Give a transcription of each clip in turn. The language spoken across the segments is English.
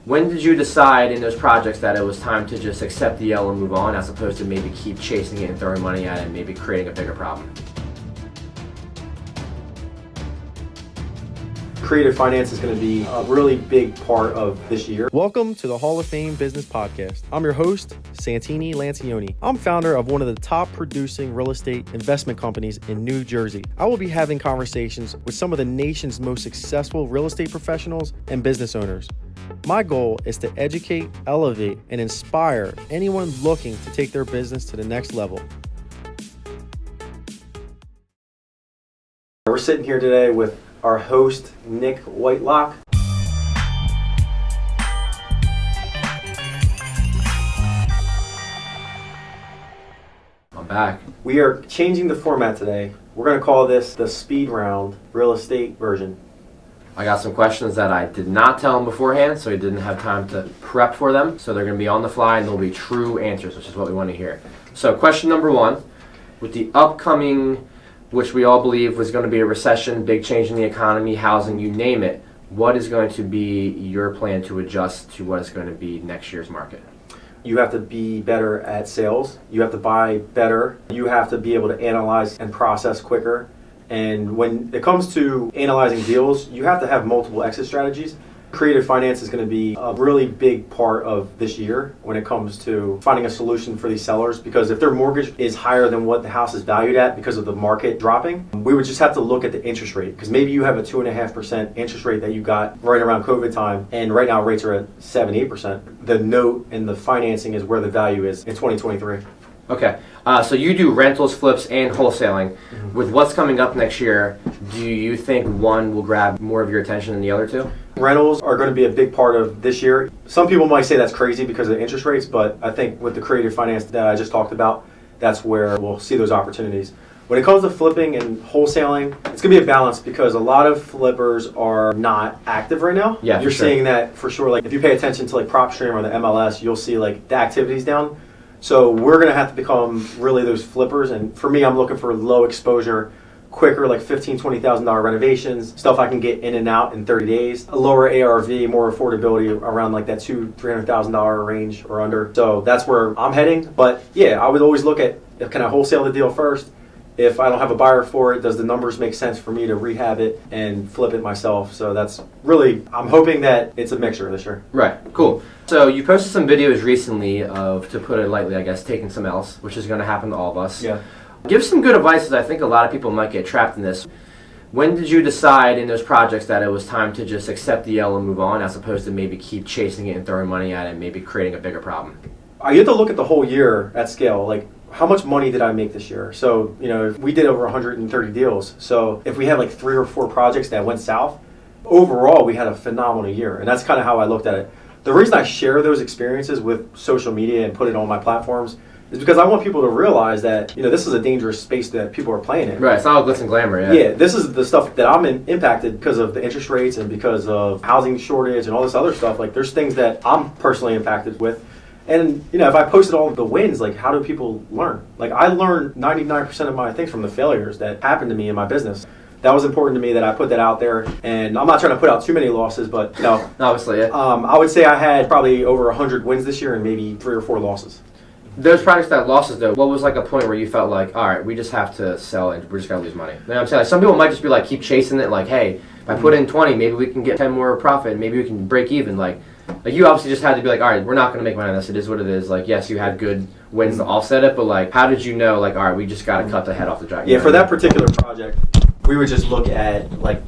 When did you decide in those projects that it was time to just accept the L and move on, as opposed to maybe keep chasing it and throwing money at it and maybe creating a bigger problem? Creative finance is going to be a really big part of this year. Welcome to the Hall of Fame Business Podcast. I'm your host, Santini Lancioni. I'm founder of one of the top producing real estate investment companies in New Jersey. I will be having conversations with some of the nation's most successful real estate professionals and business owners. My goal is to educate, elevate, and inspire anyone looking to take their business to the next level. We're sitting here today with our host, Nick Whitelock. I'm back. We are changing the format today. We're going to call this the speed round real estate version. I got some questions that I did not tell him beforehand, so he didn't have time to prep for them. So they're going to be on the fly, and they'll be true answers, which is what we want to hear. So question number one, with the upcoming, which we all believe was going to be a recession, big change in the economy, housing, you name it, what is going to be your plan to adjust to what is going to be next year's market? You have to be better at sales. You have to buy better. You have to be able to analyze and process quicker. And when it comes to analyzing deals, you have to have multiple exit strategies. Creative finance is going to be a really big part of this year when it comes to finding a solution for these sellers, because if their mortgage is higher than what the house is valued at because of the market dropping, we would just have to look at the interest rate, because maybe you have a 2.5% interest rate that you got right around COVID time, and right now rates are at 7-8%. The note and the financing is where the value is in 2023. Okay, so you do rentals, flips, and wholesaling. Mm-hmm. With what's coming up next year, do you think one will grab more of your attention than the other two? Rentals are going to be a big part of this year. Some people might say that's crazy because of interest rates, but I think with the creative finance that I just talked about, that's where we'll see those opportunities. When it comes to flipping and wholesaling, it's going to be a balance, because a lot of flippers are not active right now. Yeah, You're sure. seeing that for sure. Like if you pay attention to like PropStream or the MLS, you'll see like the activity's down. So we're going to have to become really those flippers. And for me, I'm looking for low exposure, quicker, like $15,000, $20,000 renovations, stuff I can get in and out in 30 days, a lower ARV, more affordability around like that $200,000-$300,000 range or under. So that's where I'm heading. But yeah, I would always look at, can I wholesale the deal first? If I don't have a buyer for it, does the numbers make sense for me to rehab it and flip it myself? So that's really, I'm hoping that it's a mixture this year. Right, cool. So you posted some videos recently of, to put it lightly, I guess, taking some L's, which is going to happen to all of us. Yeah. Give some good advice, as I think a lot of people might get trapped in this. When did you decide in those projects that it was time to just accept the L and move on, as opposed to maybe keep chasing it and throwing money at it and maybe creating a bigger problem? I get to look at the whole year at scale. Like, how much money did I make this year? So, if we did over 130 deals. So if we had like 3 or 4 projects that went south, overall we had a phenomenal year. And that's kind of how I looked at it. The reason I share those experiences with social media and put it on my platforms is because I want people to realize that, this is a dangerous space that people are playing in. Right, it's not all glitz and glamour, yeah. Yeah, this is the stuff that I'm impacted because of the interest rates and because of housing shortage and all this other stuff. Like, there's things that I'm personally impacted with. And, if I posted all of the wins, like, how do people learn? Like, I learned 99% of my things from the failures that happened to me in my business. That was important to me that I put that out there. And I'm not trying to put out too many losses, but, Obviously, yeah. I would say I had probably over 100 wins this year and maybe 3 or 4 losses. Those projects that losses, though, what was like a point where you felt like, all right, we just have to sell and we're just going to lose money? You know what I'm saying? Like, some people might just be like, keep chasing it, like, hey, if I put in 20, maybe we can get 10 more profit, maybe we can break even. Like you obviously just had to be like, all right, we're not going to make money on this. It is what it is. Like, yes, you had good wins to offset it, but like, how did you know, like, all right, we just got to cut the head off the dragon? Yeah, for that particular project, we would just look at, like,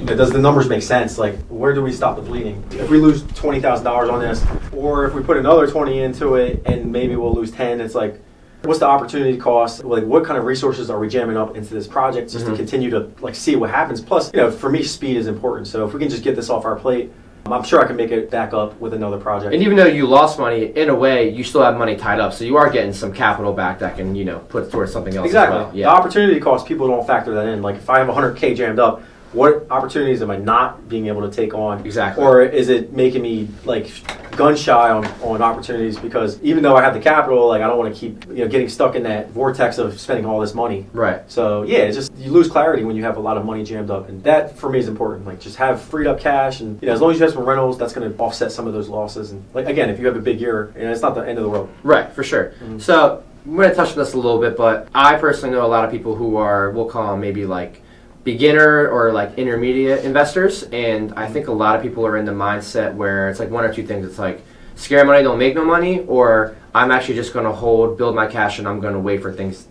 does the numbers make sense? Like, where do we stop the bleeding? If we lose $20,000 on this, or if we put another 20 into it and maybe we'll lose 10, it's like, what's the opportunity cost? Like, what kind of resources are we jamming up into this project just to continue to, like, see what happens? Plus, for me, speed is important. So if we can just get this off our plate, I'm sure I can make it back up with another project. And even though you lost money, in a way, you still have money tied up. So you are getting some capital back that can, put towards something else. Exactly. As well. Yeah. The opportunity cost, people don't factor that in. Like, if I have 100K jammed up, what opportunities am I not being able to take on? Exactly. Or is it making me, like, gun shy on opportunities because even though I have the capital, like I don't want to keep getting stuck in that vortex of spending all this money. Right. So yeah, it's just you lose clarity when you have a lot of money jammed up, and that for me is important. Like just have freed up cash, and as long as you have some rentals, that's going to offset some of those losses. And like again, if you have a big year, it's not the end of the world. Right, for sure. Mm-hmm. So I'm going to touch on this a little bit, but I personally know a lot of people who are, we'll call them maybe like beginner or like intermediate investors, and I think a lot of people are in the mindset where it's like one or two things. It's like scary money don't make no money, or I'm actually just going to build my cash, and I'm going to wait for things,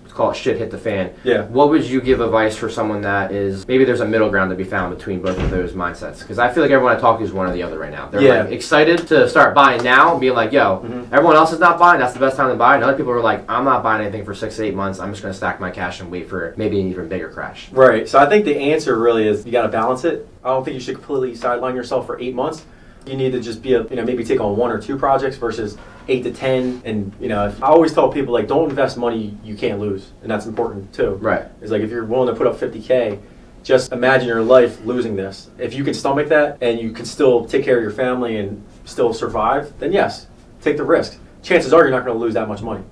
call it shit hit the fan. Yeah. What would you give advice for someone that is, maybe there's a middle ground to be found between both of those mindsets? Because I feel like everyone I talk to is one or the other right now. They're like excited to start buying now and being like, yo, everyone else is not buying, that's the best time to buy. And other people are like, I'm not buying anything for 6 to 8 months. I'm just going to stack my cash and wait for maybe an even bigger crash. Right. So I think the answer really is you got to balance it. I don't think you should completely sideline yourself for 8 months. You need to just be maybe take on 1 or 2 projects versus 8 to 10. And I always tell people like don't invest money you can't lose, and that's important too. Right. It's like if you're willing to put up $50K, just imagine your life losing this. If you can stomach that and you can still take care of your family and still survive, then yes, take the risk. Chances are you're not going to lose that much money.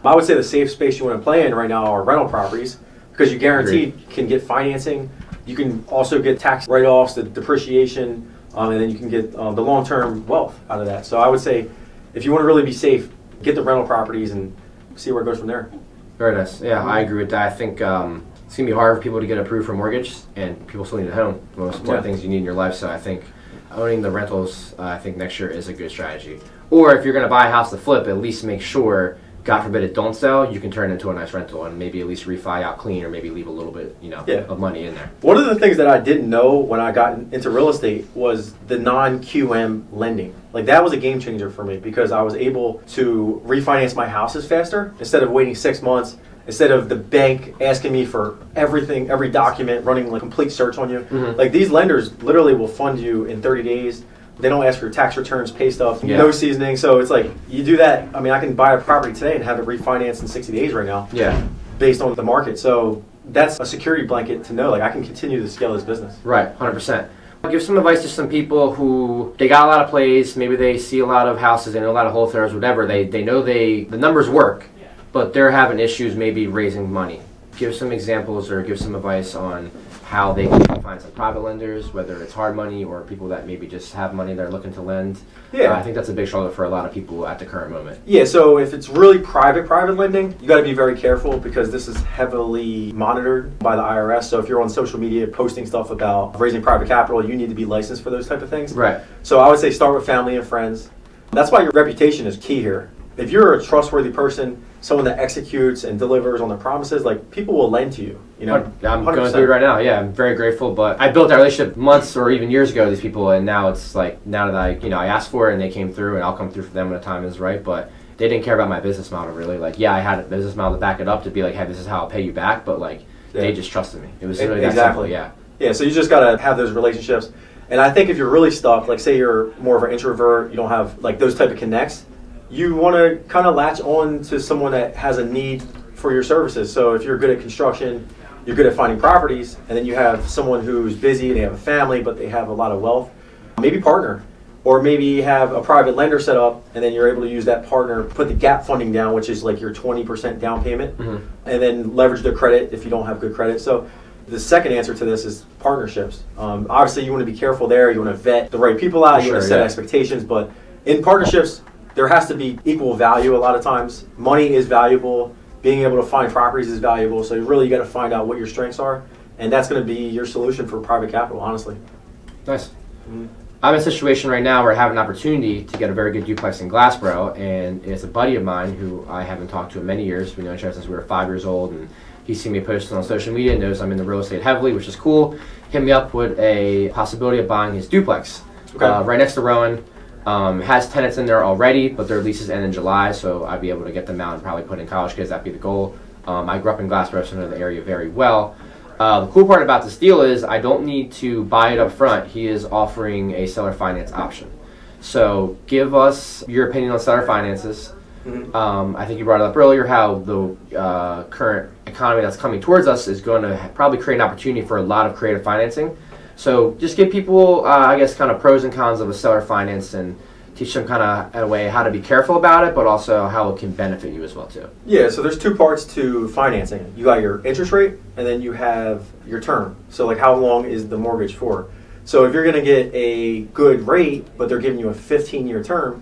I would say the safe space you want to play in right now are rental properties because you guaranteed can get financing. You can also get tax write-offs, the depreciation. And then you can get the long-term wealth out of that. So I would say if you want to really be safe, get the rental properties and see where it goes from there. Very nice. Yeah, I agree with that. I think it's going to be hard for people to get approved for mortgage, and people still need a home. Most important things you need in your life. So I think owning the rentals, I think next year is a good strategy. Or if you're going to buy a house to flip, at least make sure, God forbid it don't sell, you can turn it into a nice rental and maybe at least refi out clean, or maybe leave a little bit, of money in there. One of the things that I didn't know when I got into real estate was the non-QM lending. Like that was a game changer for me because I was able to refinance my houses faster instead of waiting 6 months, instead of the bank asking me for everything, every document, running like complete search on you. Mm-hmm. Like these lenders literally will fund you in 30 days. They don't ask for your tax returns, pay stuff, no seasoning. So it's like you do that. I mean, I can buy a property today and have it refinanced in 60 days right now. Yeah. Based on the market. So that's a security blanket to know. Like I can continue to scale this business. Right, 100%. I'll give some advice to some people who they got a lot of plays. Maybe they see a lot of houses, they know a lot of wholesalers, whatever. They know the numbers work, but they're having issues maybe raising money. Give some examples or give some advice on how they can find some private lenders, whether it's hard money or people that maybe just have money they're looking to lend. Yeah, I think that's a big struggle for a lot of people at the current moment. Yeah, so if it's really private lending, you got to be very careful because this is heavily monitored by the IRS. So if you're on social media posting stuff about raising private capital, you need to be licensed for those type of things. Right. So I would say start with family and friends. That's why your reputation is key here. If you're a trustworthy person, someone that executes and delivers on their promises, like people will lend to you. I'm 100%. Going through it right now. Yeah, I'm very grateful. But I built that relationship months or even years ago with these people, and now it's like now that I asked for it and they came through, and I'll come through for them when the time is right. But they didn't care about my business model really. Like, I had a business model to back it up to be like, hey, this is how I'll pay you back. But like, they just trusted me. It was really that simple. Yeah. Yeah. So you just gotta have those relationships. And I think if you're really stuck, like say you're more of an introvert, you don't have like those type of connects. You want to kind of latch on to someone that has a need for your services. So if you're good at construction, you're good at finding properties, and then you have someone who's busy, they have a family, but they have a lot of wealth, maybe partner. Or maybe have a private lender set up, and then you're able to use that partner, put the gap funding down, which is like your 20% down payment, and then leverage their credit if you don't have good credit. So the second answer to this is partnerships. Obviously, you want to be careful there. You want to vet the right people out. You want to set expectations. But in partnerships, there has to be equal value a lot of times. Money is valuable. Being able to find properties is valuable. So you got to find out what your strengths are. And that's going to be your solution for private capital, honestly. Nice. Mm-hmm. I'm in a situation right now where I have an opportunity to get a very good duplex in Glassboro. And it's a buddy of mine who I haven't talked to in many years. We know each other since we were 5 years old. And he's seen me posting on social media, knows I'm in the real estate heavily, which is cool. Hit me up with a possibility of buying his duplex. Okay. Right next to Rowan. Has tenants in there already, but their leases end in July, so I'd be able to get them out and probably put in college kids. That'd be the goal. I grew up in Glassboro, so I know the area very well. The cool part about this deal is I don't need to buy it up front. He is offering a seller finance option. So give us your opinion on seller finances. I think you brought it up earlier how the current economy that's coming towards us is going to probably create an opportunity for a lot of creative financing. So just give people, I guess, kind of pros and cons of a seller finance and teach them kind of in a way how to be careful about it, but also how it can benefit you as well too. Yeah, so there's two parts to financing. You got your interest rate, and then you have your term. So like how long is the mortgage for? So if you're going to get a good rate, but they're giving you a 15-year term,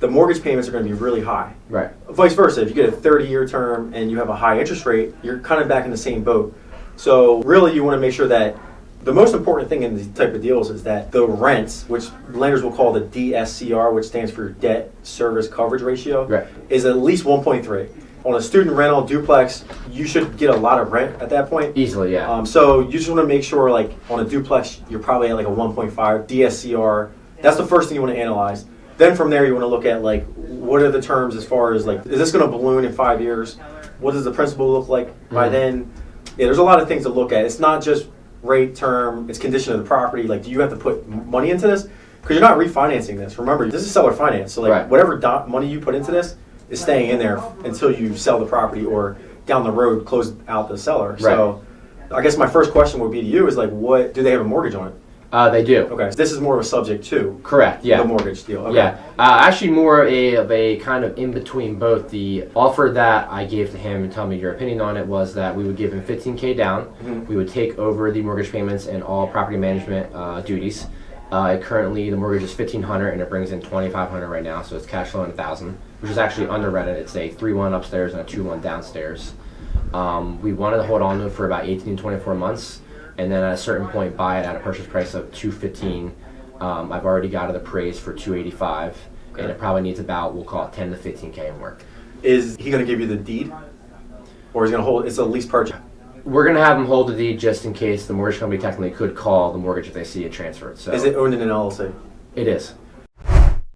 the mortgage payments are going to be really high. Right. Vice versa, if you get a 30-year term and you have a high interest rate, you're kind of back in the same boat. So really you want to make sure that the most important thing in these type of deals is that the rents, which lenders will call the DSCR, which stands for debt service coverage ratio, Right. is at least 1.3. On a student rental duplex, you should get a lot of rent at that point. Easily, yeah. So you just want to make sure, like on a duplex, you're probably at like a 1.5 DSCR. That's the first thing you want to analyze. Then from there, you want to look at like what are the terms as far as like, is this going to balloon in 5 years? What does the principal look like by then? Yeah, there's a lot of things to look at. It's not just rate, term, it's condition of the property. Like, do you have to put money into this? Because you're not refinancing this. Remember, this is seller finance. So like Right. whatever money you put into this is staying in there until you sell the property or down the road close out the seller. So I guess my first question would be to you is like, what do they have a mortgage on it? They do. Okay, so this is more of a subject to Correct, yeah. the mortgage deal. Okay. Yeah, actually more of a kind of in between both. The offer that I gave to him, and tell me your opinion on it, was that we would give him $15K down. Mm-hmm. We would take over the mortgage payments and all property management duties. Currently, the mortgage is $1,500 and it brings in $2,500 right now, so it's cash flowing $1,000, which is actually underrented. It's a 3-1 upstairs and a 2-1 downstairs. We wanted to hold on to it for about 18 to 24 months. And then at a certain point buy it at a purchase price of $215. I've already got it appraised for $285, and it probably needs about, we'll call it 10 to 15K in work. Is he going to give you the deed, or is he going to hold? It's a lease purchase. We're going to have him hold the deed just in case the mortgage company technically could call the mortgage if they see it transferred. So Is it owned in an LLC? it is.